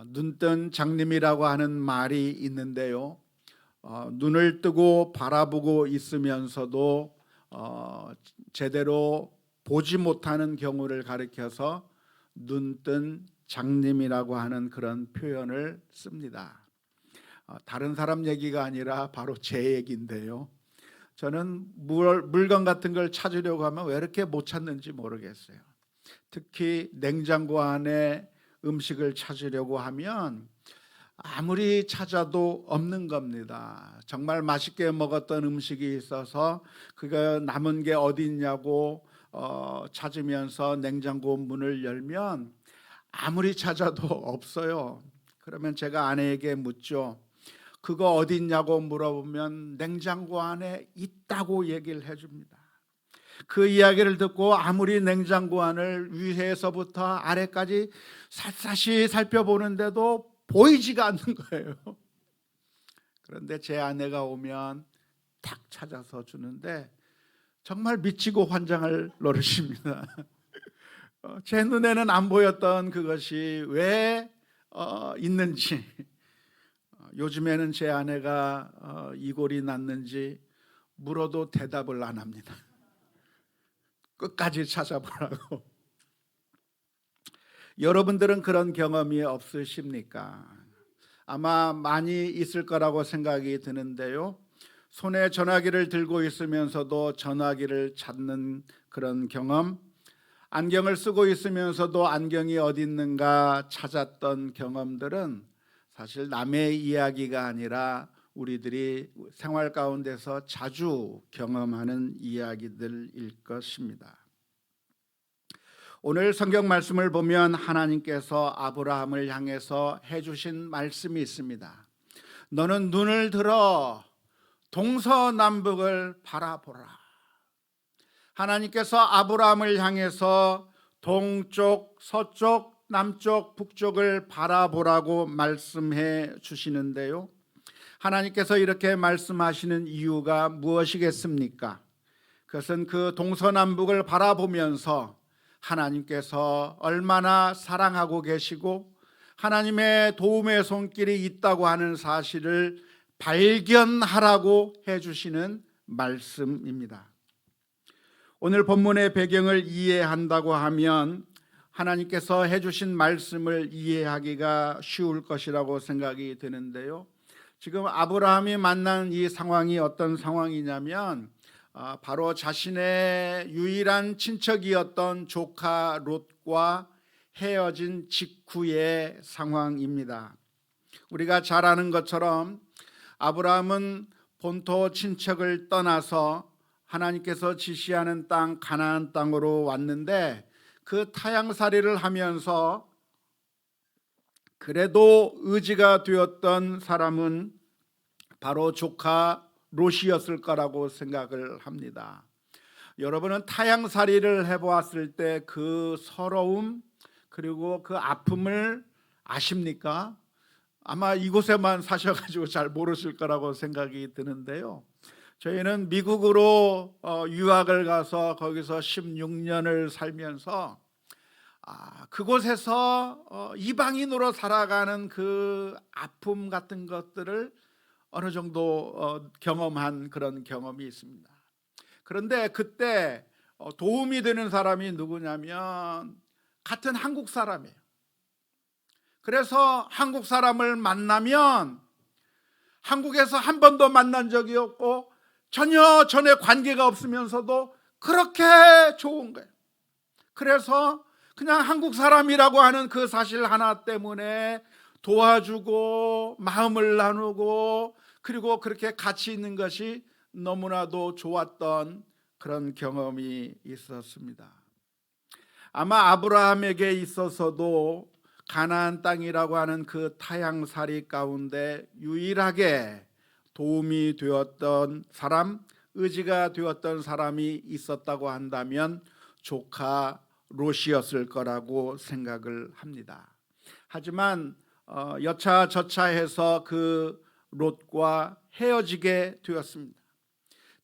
눈뜬 장님이라고 하는 말이 있는데요. 눈을 뜨고 바라보고 있으면서도 제대로 보지 못하는 경우를 가리켜서 눈뜬 장님이라고 하는 그런 표현을 씁니다. 다른 사람 얘기가 아니라 바로 제 얘기인데요. 저는 물건 같은 걸 찾으려고 하면 왜 이렇게 못 찾는지 모르겠어요. 특히 냉장고 안에 음식을 찾으려고 하면 아무리 찾아도 없는 겁니다. 정말 맛있게 먹었던 음식이 있어서 그거 남은 게 어디 있냐고 찾으면서 냉장고 문을 열면 아무리 찾아도 없어요. 그러면 제가 아내에게 묻죠. 그거 어디 있냐고 물어보면 냉장고 안에 있다고 얘기를 해줍니다. 그 이야기를 듣고 아무리 냉장고 안을 위에서부터 아래까지 샅샅이 살펴보는데도 보이지가 않는 거예요. 그런데 제 아내가 오면 탁 찾아서 주는데 정말 미치고 환장할 노릇입니다. 제 눈에는 안 보였던 그것이 왜 있는지, 요즘에는 제 아내가 이골이 났는지 물어도 대답을 안 합니다. 끝까지 찾아보라고. 여러분들은 그런 경험이 없으십니까? 아마 많이 있을 거라고 생각이 드는데요. 손에 전화기를 들고 있으면서도 전화기를 찾는 그런 경험, 안경을 쓰고 있으면서도 안경이 어디 있는가 찾았던 경험들은 사실 남의 이야기가 아니라 우리들이 생활 가운데서 자주 경험하는 이야기들일 것입니다. 오늘 성경 말씀을 보면 하나님께서 아브라함을 향해서 해주신 말씀이 있습니다. 너는 눈을 들어 동서남북을 바라보라. 하나님께서 아브라함을 향해서 동쪽, 서쪽, 남쪽, 북쪽을 바라보라고 말씀해 주시는데요. 하나님께서 이렇게 말씀하시는 이유가 무엇이겠습니까? 그것은 그 동서남북을 바라보면서 하나님께서 얼마나 사랑하고 계시고 하나님의 도움의 손길이 있다고 하는 사실을 발견하라고 해주시는 말씀입니다. 오늘 본문의 배경을 이해한다고 하면 하나님께서 해주신 말씀을 이해하기가 쉬울 것이라고 생각이 드는데요. 지금 아브라함이 만난 이 상황이 어떤 상황이냐면 바로 자신의 유일한 친척이었던 조카 롯과 헤어진 직후의 상황입니다. 우리가 잘 아는 것처럼 아브라함은 본토 친척을 떠나서 하나님께서 지시하는 땅 가나안 땅으로 왔는데 그 타향살이를 하면서 그래도 의지가 되었던 사람은 바로 조카 롯이었을 거라고 생각을 합니다. 여러분은 타향살이를 해보았을 때 그 서러움 그리고 그 아픔을 아십니까? 아마 이곳에만 사셔가지고 잘 모르실 거라고 생각이 드는데요. 저희는 미국으로 유학을 가서 거기서 16년을 살면서 그곳에서 이방인으로 살아가는 그 아픔 같은 것들을 어느 정도 경험한 그런 경험이 있습니다. 그런데 그때 도움이 되는 사람이 누구냐면 같은 한국 사람이에요. 그래서 한국 사람을 만나면 한국에서 한 번도 만난 적이 없고 전혀 전에 관계가 없으면서도 그렇게 좋은 거예요. 그래서 그냥 한국 사람이라고 하는 그 사실 하나 때문에 도와주고 마음을 나누고 그리고 그렇게 같이 있는 것이 너무나도 좋았던 그런 경험이 있었습니다. 아마 아브라함에게 있어서도 가나안 땅이라고 하는 그 타향살이 가운데 유일하게 도움이 되었던 사람, 의지가 되었던 사람이 있었다고 한다면 조카 롯이었을 거라고 생각을 합니다. 하지만 여차저차해서 그 롯과 헤어지게 되었습니다.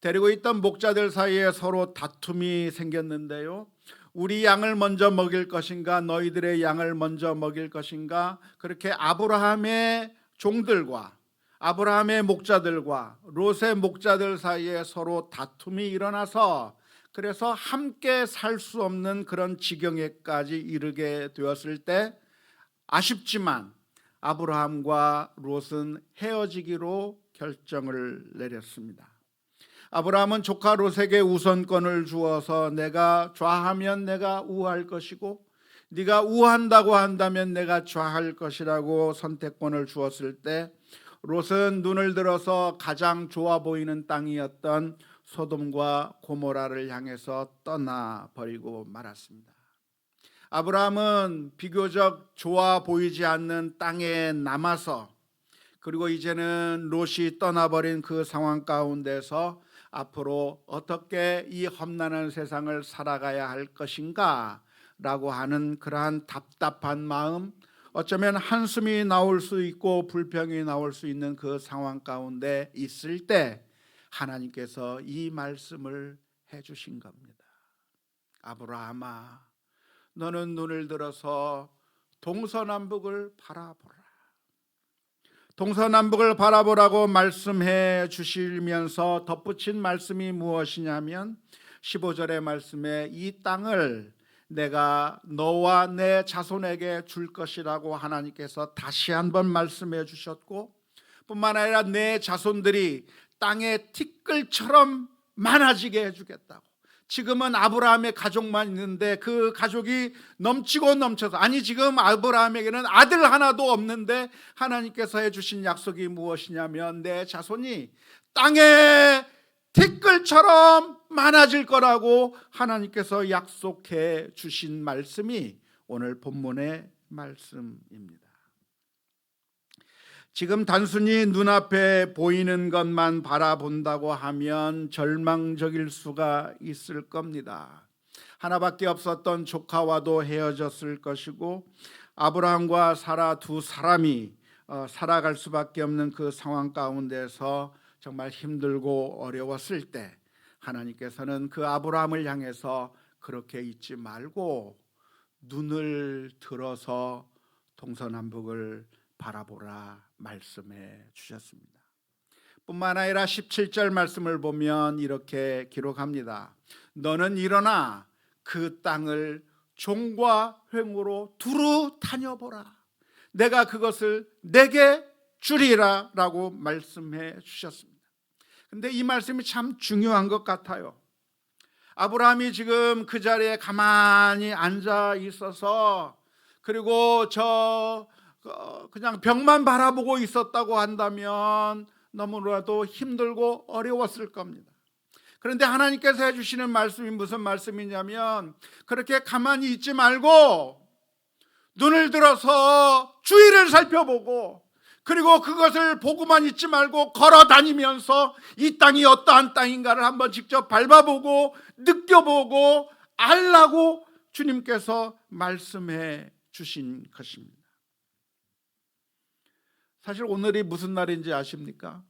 데리고 있던 목자들 사이에 서로 다툼이 생겼는데요. 우리 양을 먼저 먹일 것인가 너희들의 양을 먼저 먹일 것인가, 그렇게 아브라함의 종들과 아브라함의 목자들과 롯의 목자들 사이에 서로 다툼이 일어나서 그래서 함께 살 수 없는 그런 지경에까지 이르게 되었을 때 아쉽지만 아브라함과 롯은 헤어지기로 결정을 내렸습니다. 아브라함은 조카 롯에게 우선권을 주어서 내가 좌하면 내가 우할 것이고 네가 우한다고 한다면 내가 좌할 것이라고 선택권을 주었을 때 롯은 눈을 들어서 가장 좋아 보이는 땅이었던 소돔과 고모라를 향해서 떠나버리고 말았습니다. 아브라함은 비교적 좋아 보이지 않는 땅에 남아서 그리고 이제는 롯이 떠나버린 그 상황 가운데서 앞으로 어떻게 이 험난한 세상을 살아가야 할 것인가 라고 하는 그러한 답답한 마음, 어쩌면 한숨이 나올 수 있고 불평이 나올 수 있는 그 상황 가운데 있을 때 하나님께서 이 말씀을 해주신 겁니다. 아브라함아, 너는 눈을 들어서 동서남북을 바라보라. 동서남북을 바라보라고 말씀해 주시면서 덧붙인 말씀이 무엇이냐면 15절의 말씀에 이 땅을 내가 너와 내 자손에게 줄 것이라고 하나님께서 다시 한번 말씀해 주셨고, 뿐만 아니라 내 자손들이 땅의 티끌처럼 많아지게 해주겠다고. 지금은 아브라함의 가족만 있는데 그 가족이 넘치고 넘쳐서, 아니 지금 아브라함에게는 아들 하나도 없는데 하나님께서 해주신 약속이 무엇이냐면 내 자손이 땅의 티끌처럼 많아질 거라고 하나님께서 약속해 주신 말씀이 오늘 본문의 말씀입니다. 지금 단순히 눈앞에 보이는 것만 바라본다고 하면 절망적일 수가 있을 겁니다. 하나밖에 없었던 조카와도 헤어졌을 것이고 아브라함과 사라 두 사람이 살아갈 수밖에 없는 그 상황 가운데서 정말 힘들고 어려웠을 때 하나님께서는 그 아브라함을 향해서 그렇게 잊지 말고 눈을 들어서 동서남북을 바라보라 말씀해 주셨습니다. 뿐만 아니라 17절 말씀을 보면 이렇게 기록합니다. 너는 일어나 그 땅을 종과 횡으로 두루 다녀보라. 내가 그것을 내게 주리라 라고 말씀해 주셨습니다. 근데 이 말씀이 참 중요한 것 같아요. 아브라함이 지금 그 자리에 가만히 앉아 있어서 그리고 그냥 벽만 바라보고 있었다고 한다면 너무나도 힘들고 어려웠을 겁니다. 그런데 하나님께서 해주시는 말씀이 무슨 말씀이냐면 그렇게 가만히 있지 말고 눈을 들어서 주위를 살펴보고 그리고 그것을 보고만 있지 말고 걸어 다니면서 이 땅이 어떠한 땅인가를 한번 직접 밟아보고 느껴보고 알라고 주님께서 말씀해 주신 것입니다. 사실 오늘이 무슨 날인지 아십니까?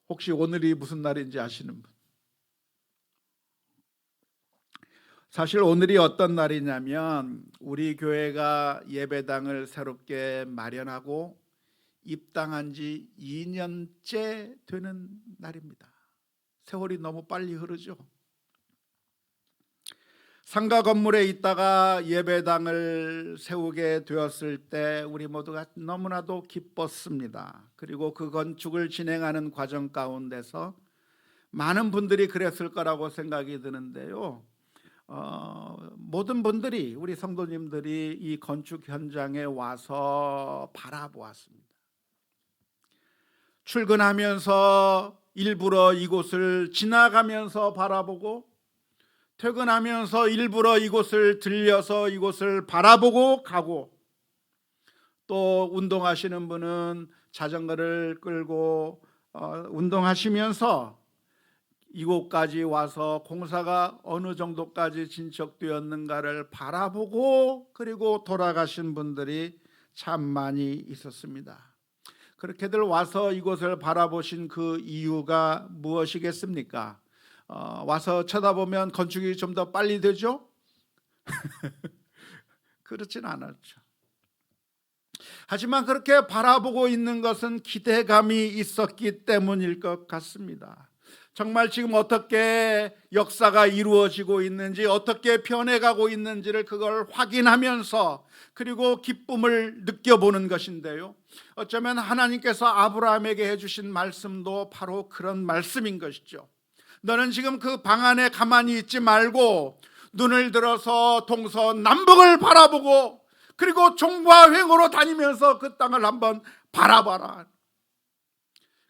혹시 오늘이 무슨 날인지 아시는 분? 사실 오늘이 어떤 날이냐면 우리 교회가 예배당을 새롭게 마련하고 입당한 지 2년째 되는 날입니다. 세월이 너무 빨리 흐르죠. 상가 건물에 있다가 예배당을 세우게 되었을 때 우리 모두가 너무나도 기뻤습니다. 그리고 그 건축을 진행하는 과정 가운데서 많은 분들이 그랬을 거라고 생각이 드는데요. 모든 분들이 우리 성도님들이 이 건축 현장에 와서 바라보았습니다. 출근하면서 일부러 이곳을 지나가면서 바라보고 퇴근하면서 일부러 이곳을 들려서 이곳을 바라보고 가고 또 운동하시는 분은 자전거를 끌고 운동하시면서 이곳까지 와서 공사가 어느 정도까지 진척되었는가를 바라보고 그리고 돌아가신 분들이 참 많이 있었습니다. 그렇게들 와서 이곳을 바라보신 그 이유가 무엇이겠습니까? 와서 쳐다보면 건축이 좀 더 빨리 되죠? 그렇진 않았죠. 하지만 그렇게 바라보고 있는 것은 기대감이 있었기 때문일 것 같습니다. 정말 지금 어떻게 역사가 이루어지고 있는지, 어떻게 변해가고 있는지를 그걸 확인하면서 그리고 기쁨을 느껴보는 것인데요, 어쩌면 하나님께서 아브라함에게 해주신 말씀도 바로 그런 말씀인 것이죠. 너는 지금 그 방 안에 가만히 있지 말고 눈을 들어서 동서남북을 바라보고 그리고 종과 횡으로 다니면서 그 땅을 한번 바라봐라.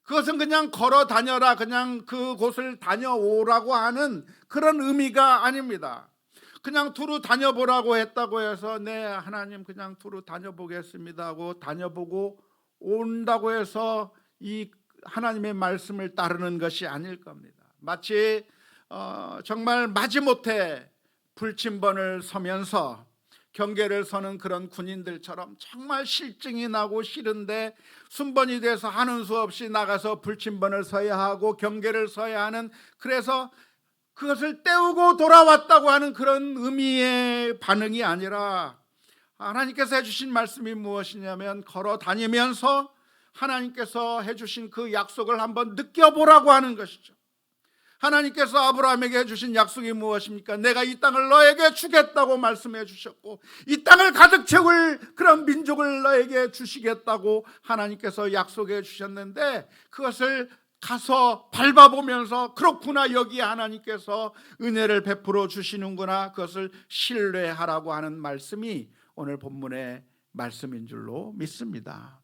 그것은 그냥 걸어 다녀라, 그냥 그곳을 다녀오라고 하는 그런 의미가 아닙니다. 그냥 두루 다녀보라고 했다고 해서 네 하나님 그냥 두루 다녀보겠습니다 하고 다녀보고 온다고 해서 이 하나님의 말씀을 따르는 것이 아닐 겁니다. 마치 정말 마지못해 불침번을 서면서 경계를 서는 그런 군인들처럼 정말 실증이 나고 싫은데 순번이 돼서 하는 수 없이 나가서 불침번을 서야 하고 경계를 서야 하는, 그래서 그것을 때우고 돌아왔다고 하는 그런 의미의 반응이 아니라 하나님께서 해주신 말씀이 무엇이냐면 걸어 다니면서 하나님께서 해주신 그 약속을 한번 느껴보라고 하는 것이죠. 하나님께서 아브라함에게 해주신 약속이 무엇입니까? 내가 이 땅을 너에게 주겠다고 말씀해 주셨고 이 땅을 가득 채울 그런 민족을 너에게 주시겠다고 하나님께서 약속해 주셨는데, 그것을 가서 밟아보면서 그렇구나, 여기에 하나님께서 은혜를 베풀어 주시는구나, 그것을 신뢰하라고 하는 말씀이 오늘 본문의 말씀인 줄로 믿습니다.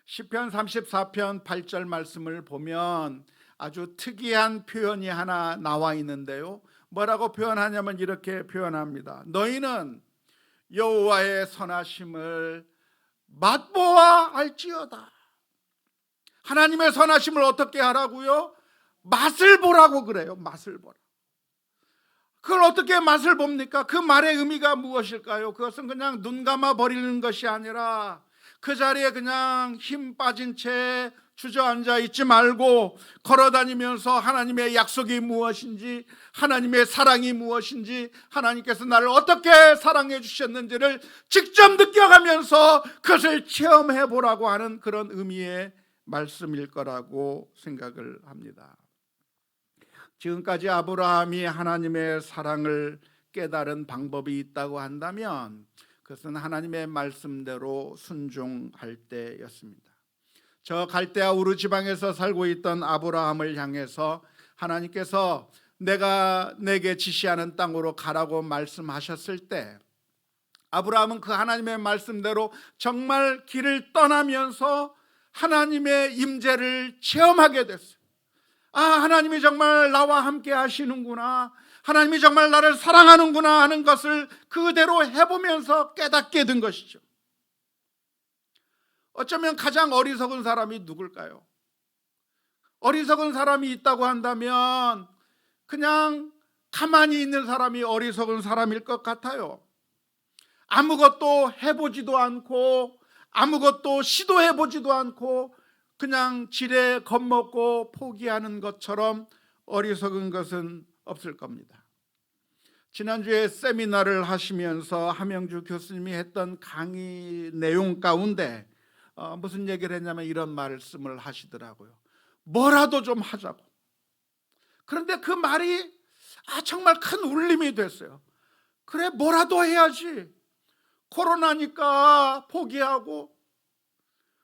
시편 34편 8절 말씀을 보면 아주 특이한 표현이 하나 나와 있는데요, 뭐라고 표현하냐면 이렇게 표현합니다. 너희는 여호와의 선하심을 맛보아 알지어다. 하나님의 선하심을 어떻게 하라고요? 맛을 보라고 그래요. 맛을 보라. 그걸 어떻게 맛을 봅니까? 그 말의 의미가 무엇일까요? 그것은 그냥 눈 감아 버리는 것이 아니라 그 자리에 그냥 힘 빠진 채 주저앉아 있지 말고 걸어다니면서 하나님의 약속이 무엇인지, 하나님의 사랑이 무엇인지, 하나님께서 나를 어떻게 사랑해 주셨는지를 직접 느껴가면서 그것을 체험해 보라고 하는 그런 의미의 말씀일 거라고 생각을 합니다. 지금까지 아브라함이 하나님의 사랑을 깨달은 방법이 있다고 한다면 그것은 하나님의 말씀대로 순종할 때였습니다. 저 갈대아 우르 지방에서 살고 있던 아브라함을 향해서 하나님께서 내가 내게 지시하는 땅으로 가라고 말씀하셨을 때 아브라함은 그 하나님의 말씀대로 정말 길을 떠나면서 하나님의 임재를 체험하게 됐어요. 아, 하나님이 정말 나와 함께 하시는구나, 하나님이 정말 나를 사랑하는구나 하는 것을 그대로 해보면서 깨닫게 된 것이죠. 어쩌면 가장 어리석은 사람이 누굴까요? 어리석은 사람이 있다고 한다면 그냥 가만히 있는 사람이 어리석은 사람일 것 같아요. 아무것도 해보지도 않고 아무것도 시도해보지도 않고 그냥 지레 겁먹고 포기하는 것처럼 어리석은 것은 없을 겁니다. 지난주에 세미나를 하시면서 하명주 교수님이 했던 강의 내용 가운데 무슨 얘기를 했냐면 이런 말씀을 하시더라고요. 뭐라도 좀 하자고. 그런데 그 말이 정말 큰 울림이 됐어요. 그래, 뭐라도 해야지. 코로나니까 포기하고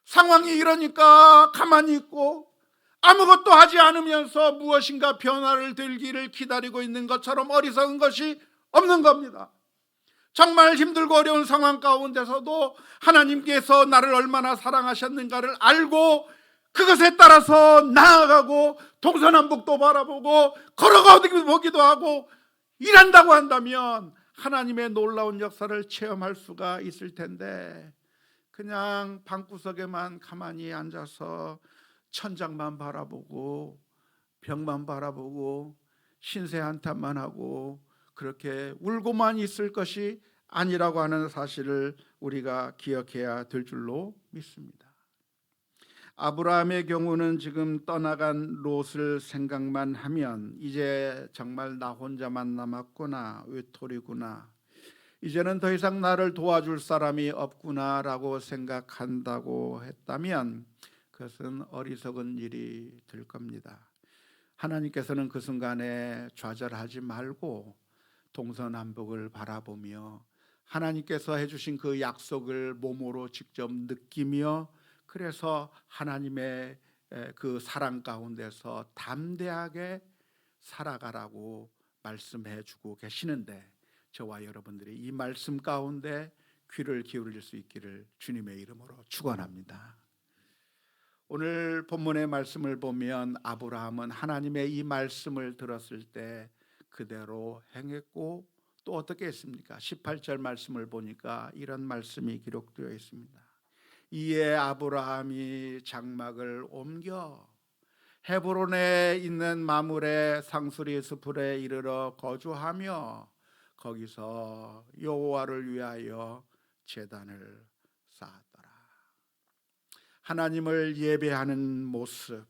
상황이 이러니까 가만히 있고 아무것도 하지 않으면서 무엇인가 변화를 들기를 기다리고 있는 것처럼 어리석은 것이 없는 겁니다. 정말 힘들고 어려운 상황 가운데서도 하나님께서 나를 얼마나 사랑하셨는가를 알고 그것에 따라서 나아가고 동서남북도 바라보고 걸어가기도 하고 일한다고 한다면 하나님의 놀라운 역사를 체험할 수가 있을 텐데, 그냥 방구석에만 가만히 앉아서 천장만 바라보고 벽만 바라보고 신세 한탄만 하고 그렇게 울고만 있을 것이 아니라고 하는 사실을 우리가 기억해야 될 줄로 믿습니다. 아브라함의 경우는 지금 떠나간 롯을 생각만 하면 이제 정말 나 혼자만 남았구나, 외톨이구나, 이제는 더 이상 나를 도와줄 사람이 없구나라고 생각한다고 했다면 그것은 어리석은 일이 될 겁니다. 하나님께서는 그 순간에 좌절하지 말고 동서남북을 바라보며 하나님께서 해주신 그 약속을 몸으로 직접 느끼며, 그래서 하나님의 그 사랑 가운데서 담대하게 살아가라고 말씀해 주고 계시는데, 저와 여러분들이 이 말씀 가운데 귀를 기울일 수 있기를 주님의 이름으로 축원합니다. 오늘 본문의 말씀을 보면 아브라함은 하나님의 이 말씀을 들었을 때 그대로 행했고, 또 어떻게 했습니까? 18절 말씀을 보니까 이런 말씀이 기록되어 있습니다. 이에 아브라함이 장막을 옮겨 헤브론에 있는 마므레 상수리 스풀에 이르러 거주하며 거기서 여호와를 위하여 제단을 쌓았더라. 하나님을 예배하는 모습,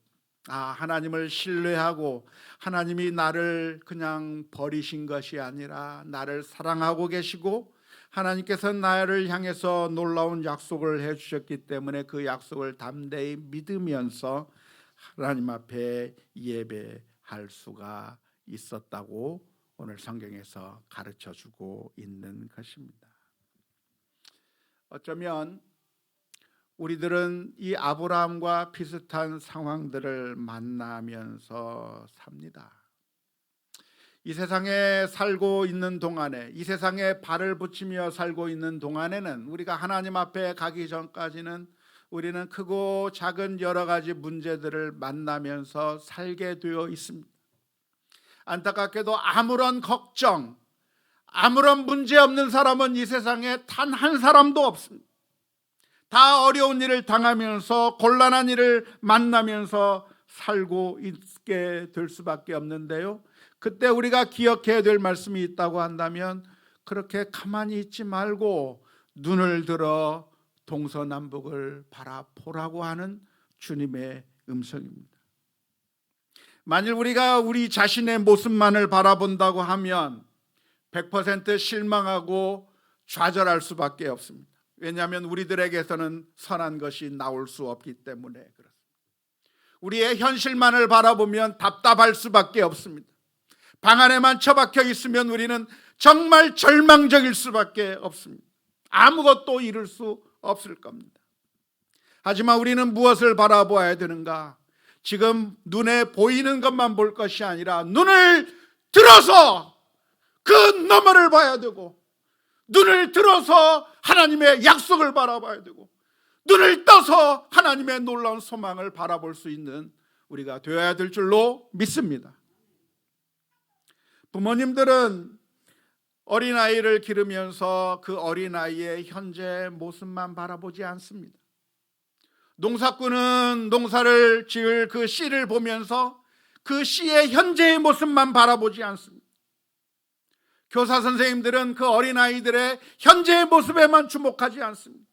하나님을 신뢰하고 하나님이 나를 그냥 버리신 것이 아니라 나를 사랑하고 계시고 하나님께서 나를 향해서 놀라운 약속을 해주셨기 때문에 그 약속을 담대히 믿으면서 하나님 앞에 예배할 수가 있었다고 오늘 성경에서 가르쳐주고 있는 것입니다. 어쩌면 우리들은 이 아브라함과 비슷한 상황들을 만나면서 삽니다. 이 세상에 살고 있는 동안에, 이 세상에 발을 붙이며 살고 있는 동안에는 우리가 하나님 앞에 가기 전까지는 우리는 크고 작은 여러 가지 문제들을 만나면서 살게 되어 있습니다. 안타깝게도 아무런 걱정, 아무런 문제 없는 사람은 이 세상에 단 한 사람도 없습니다. 다 어려운 일을 당하면서 곤란한 일을 만나면서 살고 있게 될 수밖에 없는데요, 그때 우리가 기억해야 될 말씀이 있다고 한다면 그렇게 가만히 있지 말고 눈을 들어 동서남북을 바라보라고 하는 주님의 음성입니다. 만일 우리가 우리 자신의 모습만을 바라본다고 하면 100% 실망하고 좌절할 수밖에 없습니다. 왜냐하면 우리들에게서는 선한 것이 나올 수 없기 때문에 그렇습니다. 우리의 현실만을 바라보면 답답할 수밖에 없습니다. 방 안에만 처박혀 있으면 우리는 정말 절망적일 수밖에 없습니다. 아무것도 이룰 수 없을 겁니다. 하지만 우리는 무엇을 바라보아야 되는가? 지금 눈에 보이는 것만 볼 것이 아니라 눈을 들어서 그 너머를 봐야 되고, 눈을 들어서 하나님의 약속을 바라봐야 되고, 눈을 떠서 하나님의 놀라운 소망을 바라볼 수 있는 우리가 되어야 될 줄로 믿습니다. 부모님들은 어린아이를 기르면서 그 어린아이의 현재 모습만 바라보지 않습니다. 농사꾼은 농사를 지을 그 씨를 보면서 그 씨의 현재의 모습만 바라보지 않습니다. 교사 선생님들은 그 어린아이들의 현재의 모습에만 주목하지 않습니다.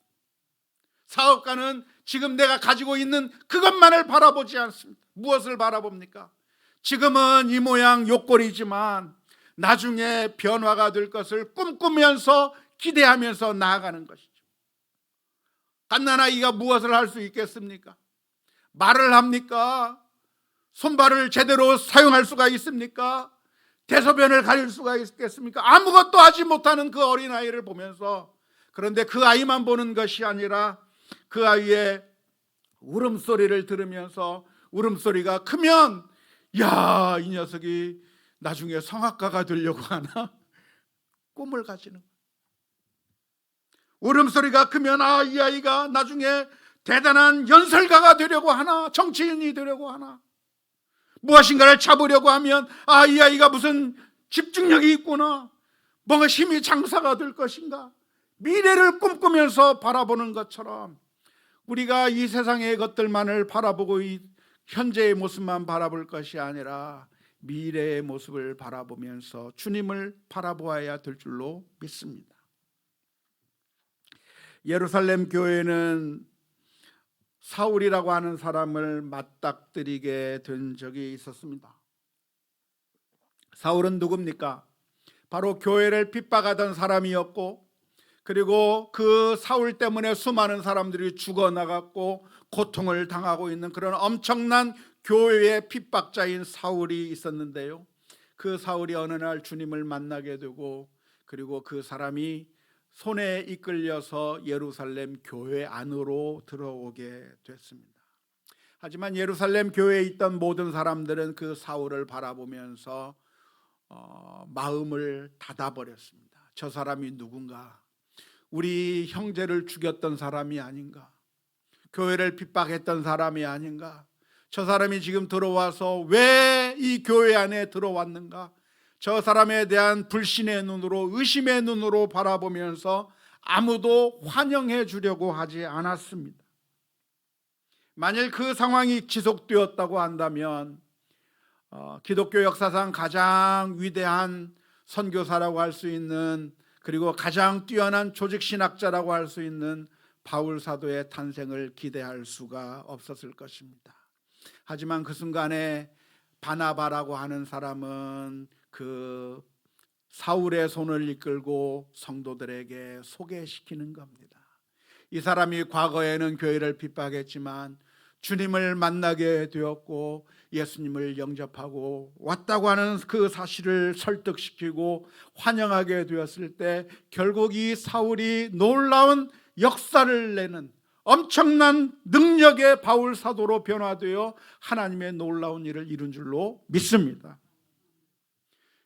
사업가는 지금 내가 가지고 있는 그것만을 바라보지 않습니다. 무엇을 바라봅니까? 지금은 이 모양 요꼴이지만 나중에 변화가 될 것을 꿈꾸면서 기대하면서 나아가는 것이죠. 갓난아이가 무엇을 할 수 있겠습니까? 말을 합니까? 손발을 제대로 사용할 수가 있습니까? 대소변을 가릴 수가 있겠습니까? 아무것도 하지 못하는 그 어린아이를 보면서, 그런데 그 아이만 보는 것이 아니라 그 아이의 울음소리를 들으면서 울음소리가 크면 야, 이 녀석이 나중에 성악가가 되려고 하나? 꿈을 가지는 거예요. 울음소리가 크면 이 아이가 나중에 대단한 연설가가 되려고 하나? 정치인이 되려고 하나? 무엇인가를 잡으려고 하면 이 아이가 무슨 집중력이 있구나, 뭔가 힘이 장사가 될 것인가? 미래를 꿈꾸면서 바라보는 것처럼 우리가 이 세상의 것들만을 바라보고 현재의 모습만 바라볼 것이 아니라 미래의 모습을 바라보면서 주님을 바라보아야 될 줄로 믿습니다. 예루살렘 교회는 사울이라고 하는 사람을 맞닥뜨리게 된 적이 있었습니다. 사울은 누굽니까? 바로 교회를 핍박하던 사람이었고, 그리고 그 사울 때문에 수많은 사람들이 죽어나갔고 고통을 당하고 있는 그런 엄청난 교회의 핍박자인 사울이 있었는데요, 그 사울이 어느 날 주님을 만나게 되고, 그리고 그 사람이 손에 이끌려서 예루살렘 교회 안으로 들어오게 됐습니다. 하지만 예루살렘 교회에 있던 모든 사람들은 그 사울을 바라보면서 마음을 닫아버렸습니다. 저 사람이 누군가? 우리 형제를 죽였던 사람이 아닌가? 교회를 핍박했던 사람이 아닌가? 저 사람이 지금 들어와서 왜 이 교회 안에 들어왔는가? 저 사람에 대한 불신의 눈으로, 의심의 눈으로 바라보면서 아무도 환영해 주려고 하지 않았습니다. 만일 그 상황이 지속되었다고 한다면 기독교 역사상 가장 위대한 선교사라고 할 수 있는, 그리고 가장 뛰어난 조직신학자라고 할 수 있는 바울 사도의 탄생을 기대할 수가 없었을 것입니다. 하지만 그 순간에 바나바라고 하는 사람은 그 사울의 손을 이끌고 성도들에게 소개시키는 겁니다. 이 사람이 과거에는 교회를 핍박했지만 주님을 만나게 되었고 예수님을 영접하고 왔다고 하는 그 사실을 설득시키고 환영하게 되었을 때, 결국 이 사울이 놀라운 역사를 내는 엄청난 능력의 바울 사도로 변화되어 하나님의 놀라운 일을 이룬 줄로 믿습니다.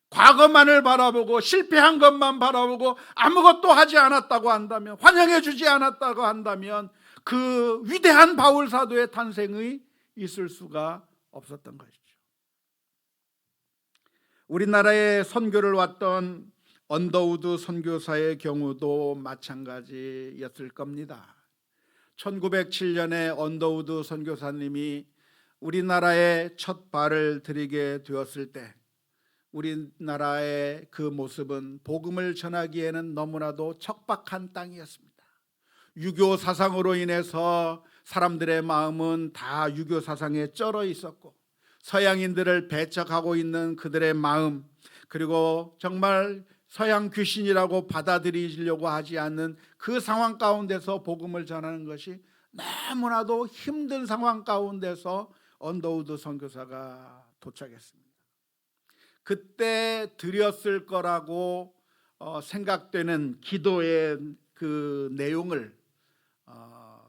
과거만을 바라보고 실패한 것만 바라보고 아무것도 하지 않았다고 한다면, 환영해 주지 않았다고 한다면 그 위대한 바울 사도의 탄생이 있을 수가 없었던 것이죠. 우리나라에 선교를 왔던 언더우드 선교사의 경우도 마찬가지였을 겁니다. 1907년에 언더우드 선교사님이 우리나라에 첫 발을 들이게 되었을 때, 우리나라의 그 모습은 복음을 전하기에는 너무나도 척박한 땅이었습니다. 유교 사상으로 인해서 사람들의 마음은 다 유교 사상에 쩔어 있었고, 서양인들을 배척하고 있는 그들의 마음, 그리고 정말 서양 귀신이라고 받아들이려고 하지 않는 그 상황 가운데서 복음을 전하는 것이 너무나도 힘든 상황 가운데서 언더우드 선교사가 도착했습니다. 그때 드렸을 거라고 생각되는 기도의 그 내용을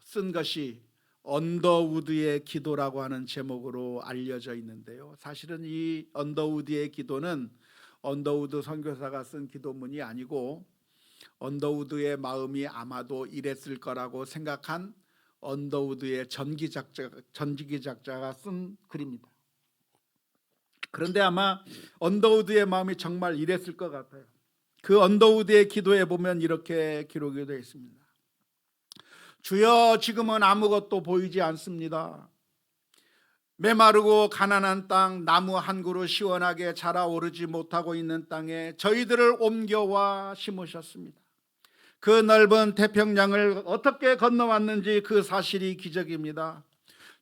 쓴 것이 언더우드의 기도라고 하는 제목으로 알려져 있는데요, 사실은 이 언더우드의 기도는 언더우드 선교사가 쓴 기도문이 아니고 언더우드의 마음이 아마도 이랬을 거라고 생각한 언더우드의 전기작자가 쓴 글입니다. 그런데 아마 언더우드의 마음이 정말 이랬을 것 같아요. 그 언더우드의 기도에 보면 이렇게 기록이 되어 있습니다. 주여, 지금은 아무것도 보이지 않습니다. 메마르고 가난한 땅, 나무 한 그루 시원하게 자라오르지 못하고 있는 땅에 저희들을 옮겨와 심으셨습니다. 그 넓은 태평양을 어떻게 건너왔는지 그 사실이 기적입니다.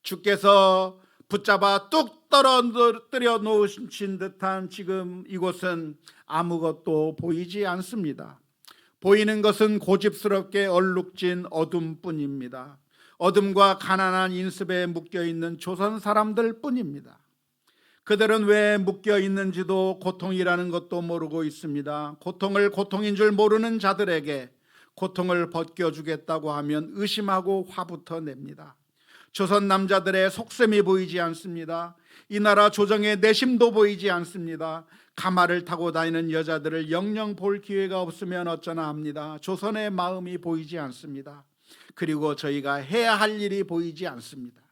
주께서 붙잡아 뚝 떨어뜨려 놓으신 듯한 지금 이곳은 아무것도 보이지 않습니다. 보이는 것은 고집스럽게 얼룩진 어둠뿐입니다. 어둠과 가난한 인습에 묶여있는 조선 사람들 뿐입니다. 그들은 왜 묶여 있는지도 고통이라는 것도 모르고 있습니다. 고통을 고통인 줄 모르는 자들에게 고통을 벗겨주겠다고 하면 의심하고 화부터 냅니다. 조선 남자들의 속셈이 보이지 않습니다. 이 나라 조정의 내심도 보이지 않습니다. 가마를 타고 다니는 여자들을 영영 볼 기회가 없으면 어쩌나 합니다. 조선의 마음이 보이지 않습니다. 그리고 저희가 해야 할 일이 보이지 않습니다.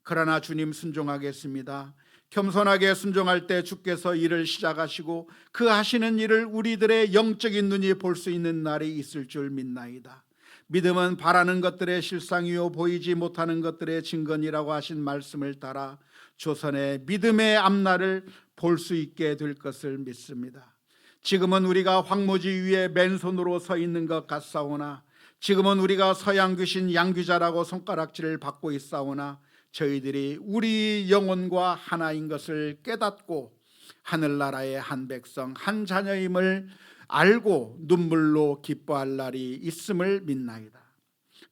그러나 주님 순종하겠습니다. 겸손하게 순종할 때 주께서 일을 시작하시고 그 하시는 일을 우리들의 영적인 눈이 볼 수 있는 날이 있을 줄 믿나이다. 믿음은 바라는 것들의 실상이요 보이지 못하는 것들의 증거니라고 하신 말씀을 따라 조선의 믿음의 앞날을 볼 수 있게 될 것을 믿습니다. 지금은 우리가 황무지 위에 맨손으로 서 있는 것 같사오나, 지금은 우리가 서양 귀신 양귀자라고 손가락질을 받고 있사오나, 저희들이 우리 영혼과 하나인 것을 깨닫고 하늘나라의 한 백성, 한 자녀임을 알고 눈물로 기뻐할 날이 있음을 믿나이다.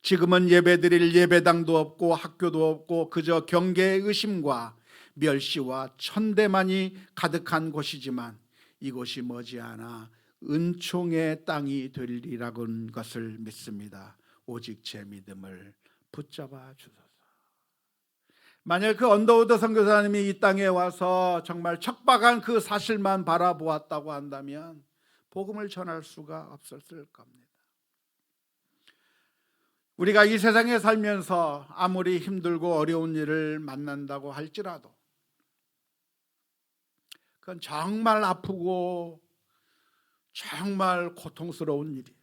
지금은 예배드릴 예배당도 없고 학교도 없고 그저 경계의 의심과 멸시와 천대만이 가득한 곳이지만 이곳이 머지않아 은총의 땅이 되리라는 것을 믿습니다. 오직 제 믿음을 붙잡아 주소서. 만약 그 언더우드 선교사님이 이 땅에 와서 정말 척박한 그 사실만 바라보았다고 한다면 복음을 전할 수가 없었을 겁니다. 우리가 이 세상에 살면서 아무리 힘들고 어려운 일을 만난다고 할지라도 그건 정말 아프고 정말 고통스러운 일이에요.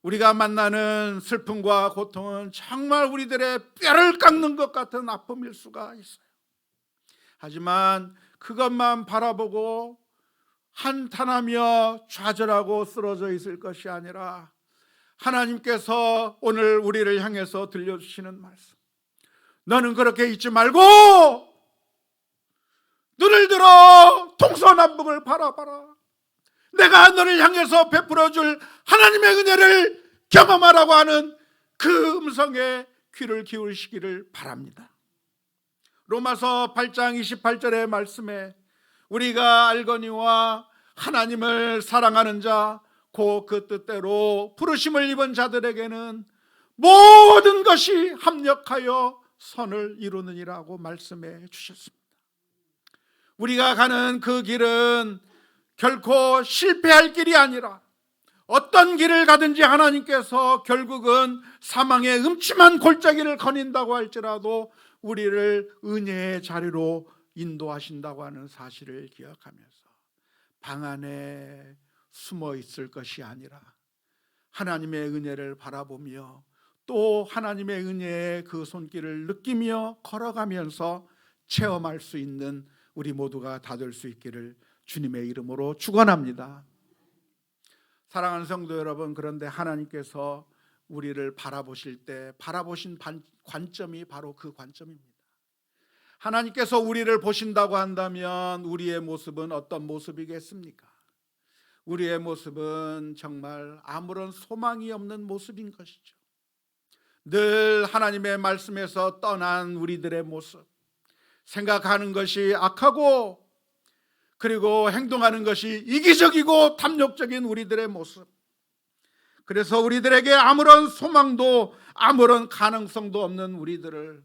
우리가 만나는 슬픔과 고통은 정말 우리들의 뼈를 깎는 것 같은 아픔일 수가 있어요. 하지만 그것만 바라보고 한탄하며 좌절하고 쓰러져 있을 것이 아니라 하나님께서 오늘 우리를 향해서 들려주시는 말씀, 너는 그렇게 있지 말고 눈을 들어 동서남북을 바라봐라. 내가 너를 향해서 베풀어줄 하나님의 은혜를 경험하라고 하는 그 음성에 귀를 기울이시기를 바랍니다. 로마서 8장 28절의 말씀에 우리가 알거니와 하나님을 사랑하는 자 곧 그 뜻대로 부르심을 입은 자들에게는 모든 것이 합력하여 선을 이루느니라고 말씀해 주셨습니다. 우리가 가는 그 길은 결코 실패할 길이 아니라 어떤 길을 가든지 하나님께서 결국은 사망의 음침한 골짜기를 거닌다고 할지라도 우리를 은혜의 자리로 인도하신다고 하는 사실을 기억하면서 방 안에 숨어 있을 것이 아니라 하나님의 은혜를 바라보며 또 하나님의 은혜의 그 손길을 느끼며 걸어가면서 체험할 수 있는 우리 모두가 다 될 수 있기를 주님의 이름으로 축원합니다. 사랑하는 성도 여러분, 그런데 하나님께서 우리를 바라보실 때 바라보신 관점이 바로 그 관점입니다. 하나님께서 우리를 보신다고 한다면 우리의 모습은 어떤 모습이겠습니까? 우리의 모습은 정말 아무런 소망이 없는 모습인 것이죠. 늘 하나님의 말씀에서 떠난 우리들의 모습, 생각하는 것이 악하고 그리고 행동하는 것이 이기적이고 탐욕적인 우리들의 모습, 그래서 우리들에게 아무런 소망도 아무런 가능성도 없는 우리들을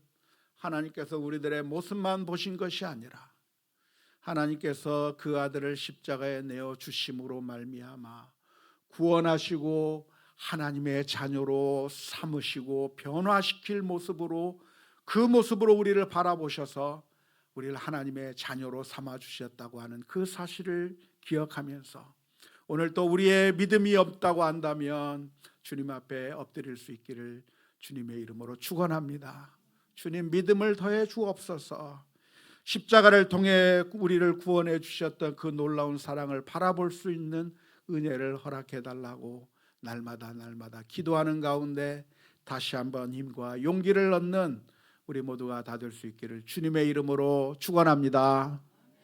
하나님께서 우리들의 모습만 보신 것이 아니라 하나님께서 그 아들을 십자가에 내어 주심으로 말미암아 구원하시고 하나님의 자녀로 삼으시고 변화시킬 모습으로 그 모습으로 우리를 바라보셔서 우리를 하나님의 자녀로 삼아 주셨다고 하는 그 사실을 기억하면서 오늘 또 우리의 믿음이 없다고 한다면 주님 앞에 엎드릴 수 있기를 주님의 이름으로 축원합니다. 주님, 믿음을 더해 주옵소서. 십자가를 통해 우리를 구원해 주셨던 그 놀라운 사랑을 바라볼 수 있는 은혜를 허락해 달라고 날마다 기도하는 가운데 다시 한번 힘과 용기를 얻는 우리 모두가 다 될 수 있기를 주님의 이름으로 축원합니다.